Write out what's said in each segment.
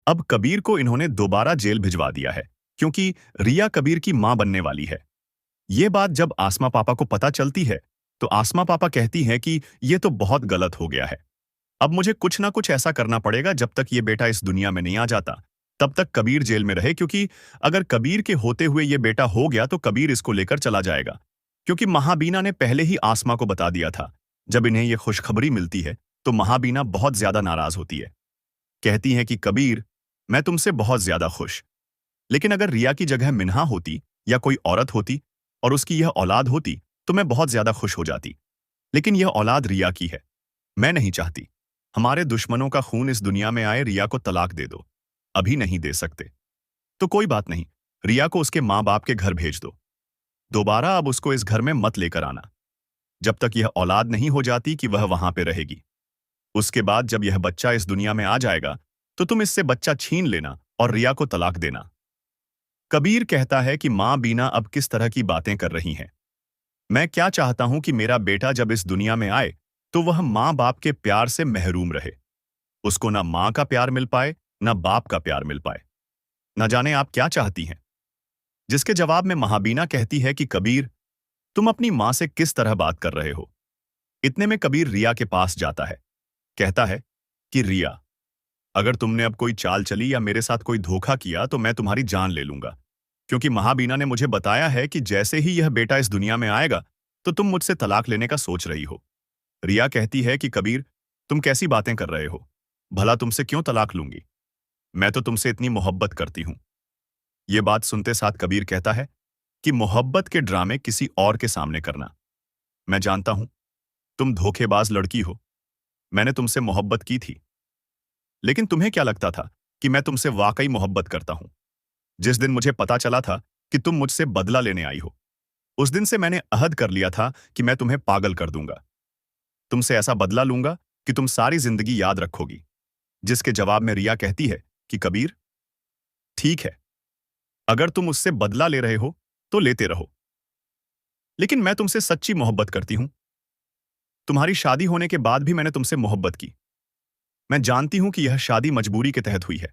अब कबीर को इन्होंने दोबारा जेल भिजवा दिया है, क्योंकि रिया कबीर की मां बनने वाली है। ये बात जब आसमा पापा को पता चलती है, तो आसमा पापा कहती हैं कि ये तो बहुत गलत हो गया है। अब मुझे कुछ ना कुछ ऐसा करना पड़ेगा जब तक ये बेटा इस दुनिया में नहीं आ जाता, तब तक कबीर जेल में रहे, क्योंकि अगर कबीर के होते हुए ये बेटा हो गया तो कबीर इसको लेकर चला जाएगा। क्योंकि महाबीना ने पहले ही आसमा को बता दिया था। जब इन्हें ये खुशखबरी मिलती है, तो महाबीना बहुत ज्यादा नाराज होती है। कहती है कि कबीर, मैं तुमसे बहुत ज्यादा खुश, लेकिन अगर रिया की जगह मिन्हा होती या कोई औरत होती और उसकी यह औलाद होती, तो मैं बहुत ज्यादा खुश हो जाती। लेकिन यह औलाद रिया की है। मैं नहीं चाहती हमारे दुश्मनों का खून इस दुनिया में आए। रिया को तलाक दे दो। अभी नहीं दे सकते तो कोई बात नहीं, रिया को उसके माँ बाप के घर भेज दो। दोबारा अब उसको इस घर में मत लेकर आना, जब तक यह औलाद नहीं हो जाती कि वह वहां पे रहेगी। उसके बाद जब यह बच्चा इस दुनिया में आ जाएगा, तो तुम इससे बच्चा छीन लेना और रिया को तलाक देना। कबीर कहता है कि मां बीना अब किस तरह की बातें कर रही हैं। मैं क्या चाहता हूं कि मेरा बेटा जब इस दुनिया में आए, तो वह मां बाप के प्यार से महरूम रहे। उसको ना मां का प्यार मिल पाए, ना बाप का प्यार मिल पाए। न जाने आप क्या चाहती हैं? जिसके जवाब में महाबीना कहती है कि कबीर, तुम अपनी मां से किस तरह बात कर रहे हो? इतने में कबीर रिया के पास जाता है। कहता है कि रिया, अगर तुमने अब कोई चाल चली या मेरे साथ कोई धोखा किया तो मैं तुम्हारी जान ले लूंगा। क्योंकि महाबीना ने मुझे बताया है कि जैसे ही यह बेटा इस दुनिया में आएगा, तो तुम मुझसे तलाक लेने का सोच रही हो। रिया कहती है कि कबीर, तुम कैसी बातें कर रहे हो? भला तुमसे क्यों तलाक लूंगी? मैं तो तुमसे इतनी मोहब्बत करती हूं। ये बात सुनते साथ कबीर कहता है कि मोहब्बत के ड्रामे किसी और के सामने करना। मैं जानता हूं, तुम धोखेबाज लड़की हो। मैंने तुमसे मोहब्बत की थी, लेकिन तुम्हें क्या लगता था कि मैं तुमसे वाकई मोहब्बत करता हूं? जिस दिन मुझे पता चला था कि तुम मुझसे बदला लेने आई हो, उस दिन से मैंने अहद कर लिया था कि मैं तुम्हें पागल कर दूंगा। तुमसे ऐसा बदला लूंगा कि तुम सारी जिंदगी याद रखोगी। जिसके जवाब में रिया कहती है कि कबीर, ठीक है, अगर तुम उससे बदला ले रहे हो तो लेते रहो, लेकिन मैं तुमसे सच्ची मोहब्बत करती हूं। तुम्हारी शादी होने के बाद भी मैंने तुमसे मोहब्बत की। मैं जानती हूं कि यह शादी मजबूरी के तहत हुई है,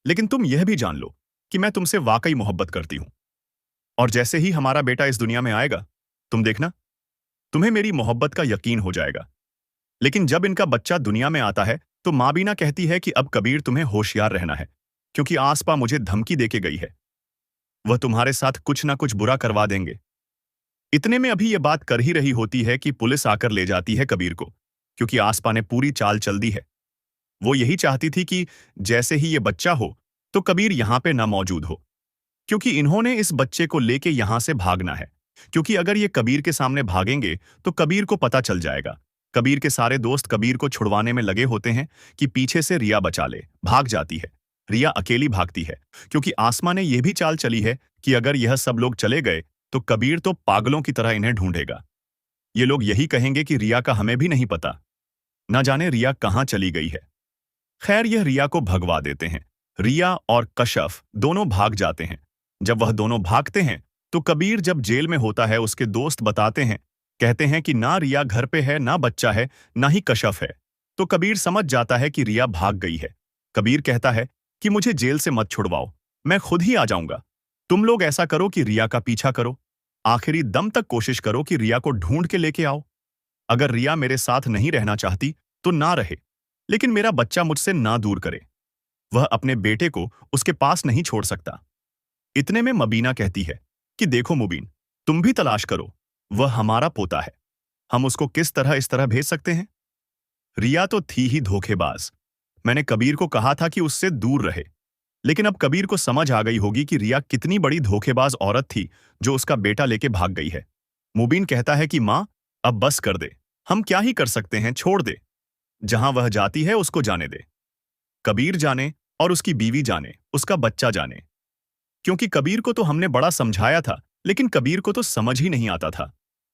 लेकिन तुम यह भी जान लो कि मैं तुमसे वाकई मोहब्बत करती हूं। और जैसे ही हमारा बेटा इस दुनिया में आएगा, तुम देखना, तुम्हें मेरी मोहब्बत का यकीन हो जाएगा। लेकिन जब इनका बच्चा दुनिया में आता है, तो मां बीना कहती है कि अब कबीर तुम्हें होशियार रहना है, क्योंकि आसपा मुझे धमकी देके गई है। वह तुम्हारे साथ कुछ ना कुछ बुरा करवा देंगे। इतने में अभी यह बात कर ही रही होती है कि पुलिस आकर ले जाती है कबीर को, क्योंकि आसपा ने पूरी चाल चल दी है। वो यही चाहती थी कि जैसे ही ये बच्चा हो, तो कबीर यहां पे ना मौजूद हो, क्योंकि इन्होंने इस बच्चे को लेके यहां से भागना है। क्योंकि अगर ये कबीर के सामने भागेंगे, तो कबीर को पता चल जाएगा। कबीर के सारे दोस्त कबीर को छुड़वाने में लगे होते हैं कि पीछे से रिया बचा ले। भाग जाती है। रिया अकेली भागती है, क्योंकि आसमा ने यह भी चाल चली है कि अगर यह सब लोग चले गए, तो कबीर तो पागलों की तरह इन्हें ढूंढेगा। ये लोग यही कहेंगे कि रिया का हमें भी नहीं पता। न जाने रिया कहां चली गई है। खैर, यह रिया को भगवा देते हैं। रिया और कशफ दोनों भाग जाते हैं। जब वह दोनों भागते हैं, तो कबीर जब जेल में होता है, उसके दोस्त बताते हैं, कहते हैं कि ना रिया घर पे है, ना बच्चा है, ना ही कशफ है। तो कबीर समझ जाता है कि रिया भाग गई है। कबीर कहता है कि मुझे जेल से मत छुड़वाओ, मैं खुद ही आ जाऊंगा। तुम लोग ऐसा करो कि रिया का पीछा करो। आखिरी दम तक कोशिश करो कि रिया को ढूंढ के लेके आओ। अगर रिया मेरे साथ नहीं रहना चाहती, तो ना रहे, लेकिन मेरा बच्चा मुझसे ना दूर करे। वह अपने बेटे को उसके पास नहीं छोड़ सकता। इतने में मबीना कहती है कि देखो मुबीन, तुम भी तलाश करो, वह हमारा पोता है। हम उसको किस तरह इस तरह भेज सकते हैं? रिया तो थी ही धोखेबाज। मैंने कबीर को कहा था कि उससे दूर रहे, लेकिन अब कबीर को समझ आ गई होगी कि रिया कितनी बड़ी धोखेबाज औरत थी जो उसका बेटा लेके भाग गई है। मुबीन कहता है कि मां, अब बस कर दे, हम क्या ही कर सकते हैं, छोड़ दे। जहां वह जाती है उसको जाने दे। कबीर जाने और उसकी बीवी जाने, उसका बच्चा जाने। क्योंकि कबीर को तो हमने बड़ा समझाया था, लेकिन कबीर को तो समझ ही नहीं आता था।